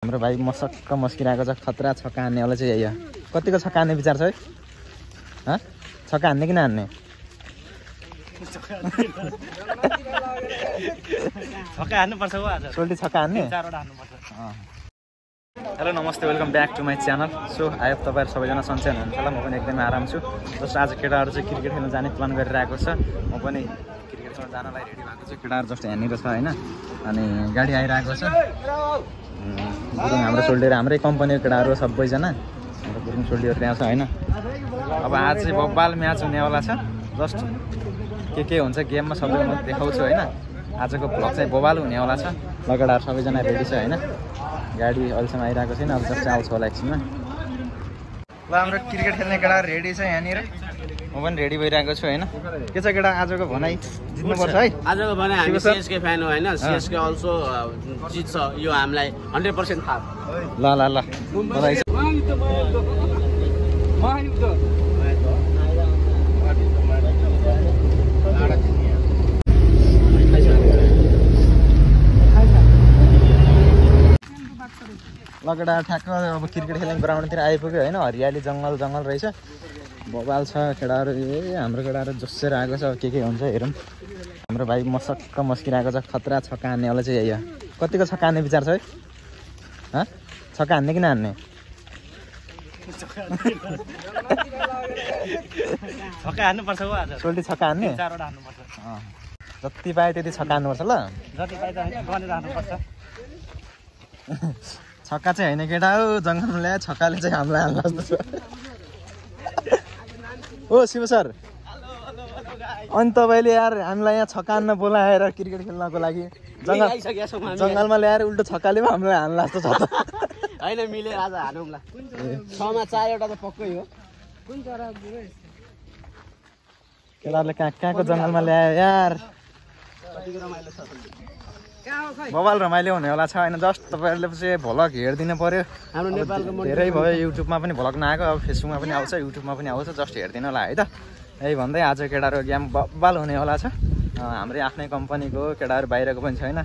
हाम्रो भाइ मसक्क मस्किरहेको छ। खतरा छक्का हान्नेवाला चाहिँ यही हो। कतिको छक्का हान्ने विचार छ है? छक्का हान्ने कि नहान्ने? छक्का हान्नुपर्छ हो आज। सोल्टी छक्का हान्ने? हेलो नमस्ते, welcome back to my channel. So I hope तपाईँहरू सबैजना सन्चै हुनुहुन्छ होला। म पनि एकदमै आराम छु। जस्तो आज केटाहरू चाहिँ क्रिकेट खेल्न जाने प्लान गरिरहेको छ। म पनि क्रिकेट खेल्न जानलाई रेडी भएको छु। केटाहरू जस्तो यहाँनिर छ होइन। अनि गाडी आइरहेको छ। गुरुङ हाम्रो सोल्टीहरू हाम्रै कम्पनीको केटाहरू सबैजना हाम्रो गुरुङ सोल्टीहरू त्यहाँ छ होइन। अब आज चाहिँ बब्बाल म्याच हुनेवाला छ। जस्ट के हुन्छ गेममा सबै म देखाउँछु होइन। आजको भ्लग चाहिँ बबाल हुनेवाला छ। केटाहरू सबैजना रेडी छ होइन। गाडी अहिलेसम्म आइरहेको छैन, अब जस्ट आउँछ होला एकछिनमा। ल हाम्रो क्रिकेट खेल्ने केटाहरू रेडी छ यहाँनिर। म पनि रेडी भइरहेको छु होइन। के छ केटा आजको भनाइ? जित्नुपर्छ है आजको भनाइ। हामी सीएसके फ्यान हो होइन। सीएसके अल्सो जित्छ, यो हामीलाई 100% थाहा। ल ल ल लगेडा ठ्याक्क अब क्रिकेट खेल्ने ग्राउन्डतिर आइपुग्यो होइन। हरियाली जङ्गल रहेछ, बबाल छ। केटाहरू हाम्रो केटाहरू जोसेर आएको छ। के हुन्छ हेरौँ। हाम्रो भाइ मसक्क मस्किरहेको छ। खतरा छक्का हान्नेवाला चाहिँ यही हो। कतिको छक्का हान्ने विचार छ है? छक्का हान्ने कि नहान्ने? छक्का हान्नुपर्छ हो आज। सोल्टी छक्का हान्ने? जति पायो त्यति छक्का हान्नुपर्छ ल। जति पायो गरेर हान्नुपर्छ। छक्का चाहिँ होइन केटा हो, जङ्गलमा ल्याए छक्काले चाहिँ हामीलाई हाल्नु जस्तो छ। ओ शिव सर, अनि तपाईँले यार हामीलाई यहाँ छक्का हान्न बोलाएर क्रिकेट खेल्नको लागि जङ्गलमा ल्याएर उल्टो छक्काले पो हामीलाई हाल्नु जस्तो छ त। होइन मिलेर आज हानौँला। 6मा 4 एउटा त पक्कै हो। केटाहरूले कहाँको जङ्गलमा ल्यायो यार। मोबाइल रमाइलो हुनेवाला छ होइन। जस्ट तपाईँहरूले चाहिँ भ्लग हेरिदिनु पऱ्यो। हाम्रो नेपालको धेरै भयो। युट्युबमा पनि भ्लग नआएको, अब फेसबुकमा पनि आउँछ, युट्युबमा पनि आउँछ। जस्ट हेरिदिनु होला है त। यही भन्दै आज केटाहरू गेम बब्बाल हुनेवाला छ। हाम्रै आफ्नै कम्पनीको केटाहरू बाहिरको पनि छैन।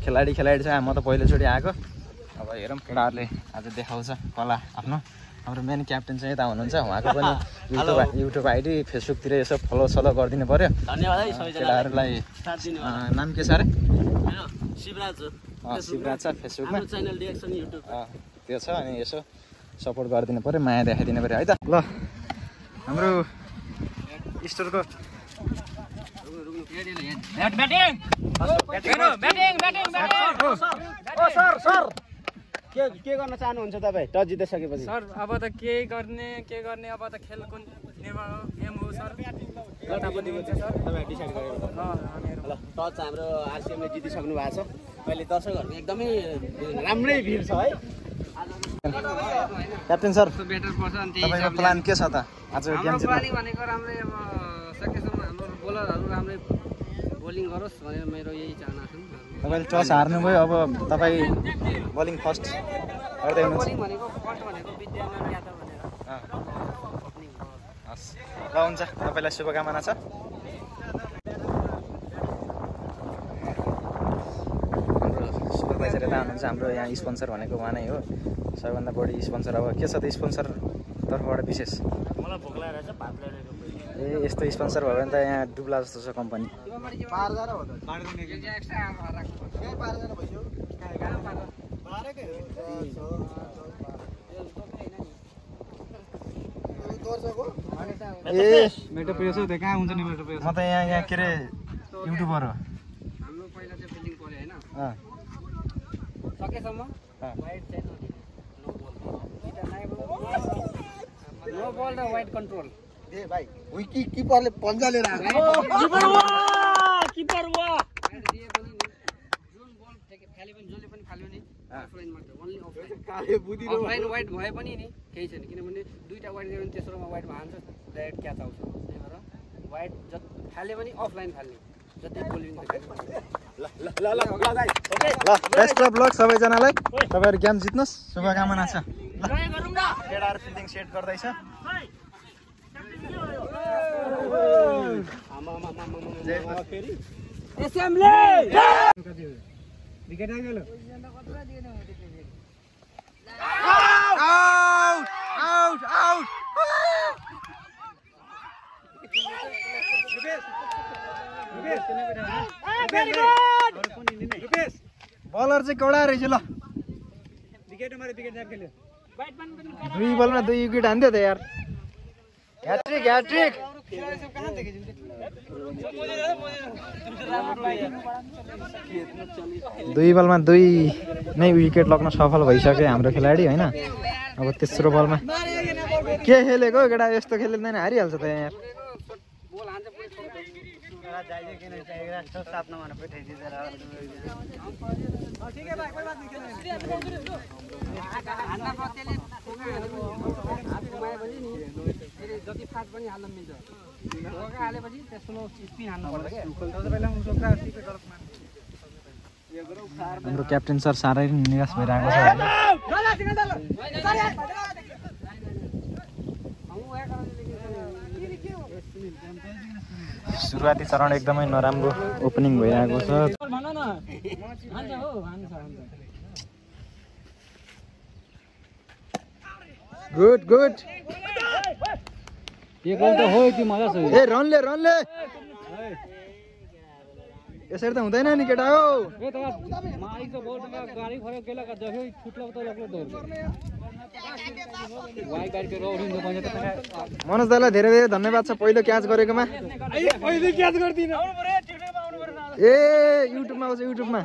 खेलाडी छ। म त पहिलोचोटि आएको। अब हेरौँ केटाहरूले आज देखाउँछ कला आफ्नो। हाम्रो मेन क्याप्टेन चाहिँ यता हुनुहुन्छ। उहाँको पनि युट्युब आइडी फेसबुकतिर यसो फलो गरिदिनु पऱ्यो। धन्यवाद है सबैजना। केटाहरूलाई नाम के छ अरे? शिवराज छ फेसबुकमा। च्यानल डिएक्सन युट्युब त्यो छ। अनि यसो सपोर्ट गरिदिनु पऱ्यो, माया देखाइदिनु पऱ्यो है त। ल हाम्रो स्टोरको के गर्न चाहनुहुन्छ तपाईँ टच जितिसकेपछि? सर अब त के गर्ने अब त खेलको गेम हो सर। जतापनि हुन्छ सर। तपाईँ डिसाइड गरेर ल टच हाम्रो आरसिएमले जितिसक्नु भएको छ। अहिले दर्शकहरूको एकदमै राम्रै भिड छ है। क्याप्टेन सर बेटर पर्छ अनि तपाईँको प्लान के छ त आज गेम जित्नु? भनेको राम्रै अब सकेसम्म हाम्रो बोलरहरू राम्रै बोलिङ गरोस् भनेर मेरो यही चाहना छ। तपाईँले टस हार्नुभयो, अब तपाईँ बलिङ फर्स्ट गर्दै हुनुहुन्छ। बोलिङ भनेको फर्स्ट भनेको विद्यामान यादव भनेर। हस् ल हुन्छ, तपाईँलाई शुभकामना छ। हाम्रो सुपरभाइजर यता हुनुहुन्छ। हाम्रो यहाँ स्पोन्सर भनेको उहाँ नै हो, सबैभन्दा बढी स्पोन्सर। अब के छ त स्पोन्सर तर्फबाट विशेष? मलाई भोक लागेको छ, भात ल्याइरहेको। ए यस्तो स्पोन्सर भयो भने त यहाँ डुब्ला जस्तो छ कम्पनी। ए मेरो प्रेस हो, कहाँ हुन्छ नि मेरो प्रेस? म त यहाँ के अरे युट्युबर हो। हाम्रो पहिला चाहिँ फिल्डिङ पर्यो हैन। सकेसम्म वाइड चाहिँ नो बल र वाइड कन्ट्रोल। ए भाइ विकी किपरले पन्जा लिएर आएको। किपर वा दिए पनि जुन बल फाले पनि जसले पनि फाल्यो नि अफलाइन मात्र, ओन्ली अफलाइन। काले बुद्धि र अफलाइन वाइड भए पनि नि केही छैन, किनभने दुईटा वाइड गयो भने तेस्रोमा वाइडमा हान्छ, डाइरेक्ट क्याच आउँछ। त्यही भएर वाइड फाले पनि अफलाइन फाल्ने, जति बोलिङ ल भाइ ओके। ल बेस्ट अफ लक सबैजनालाई। तपाईँहरू गेम जित्नुहोस्, शुभकामना छ। ल केटाहरू फिल्डिङ सेट गर्दैछ। एसएमले विकेट आइगयो। बलर चाहिँ कडा रहेछ ल 2 बलमा 2 विकेट हान्थ्यो त यार ह्याट्रिक 2 बलमा 2 नै विकेट लग्न सफल भइसक्यो हाम्रो खेलाडी होइन अब तेस्रो बलमा के खेलेको केटा यस्तो खेलिँदैन हारिहाल्छ त यार जति फास्ट पनि हाल्न मिल्छ हालेपछि त्यसको स्पिन हाल्नु पर्छ हाम्रो क्याप्टेन सर साह्रै निराश भइरहेको छ सुरुवाती चरण एकदमै नराम्रो ओपनिङ भइरहेको छ गुड ए रनले यसरी त हुँदैन नि केटा हो मनोज दाइलाई धेरै धेरै धन्यवाद छ पहिलो क्याच गरेकोमा ए युट्युबमा आउँछ युट्युबमा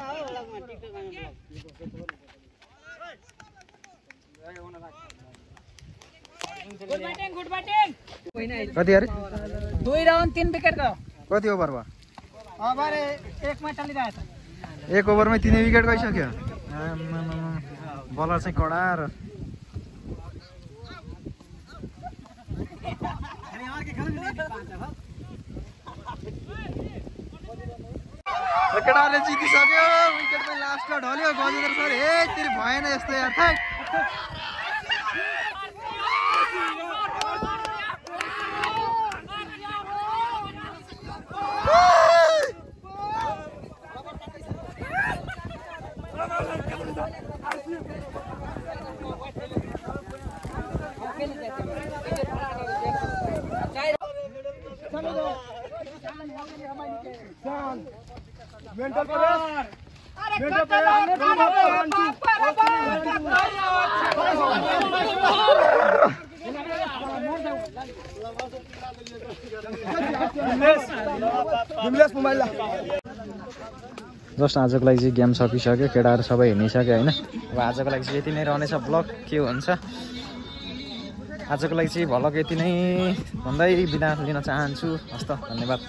कति अरे 2 राउन्ड 3 विकेट गयो कति ओभर भयो अब 1 मा चलिरहेछ 1 ओभरमै 3 विकेट गइसक्यो बलर चाहिँ कडा र केटाले जितिसक्यो विकेट पनि लास्टमा ढल्यो गजेन्द्र सर हेतिर भएन यस्तो यार थाक जस्ट आजको लागि चाहिँ गेम सकिसक्यो केटाहरू सबै हिँडिसक्यो होइन अब आजको लागि चाहिँ यति नै रहनेछ ब्लग के हुन्छ आजको लागि चाहिँ भ्लग यति नै भन्दै बिदा लिन चाहन्छु हस्त धन्यवाद।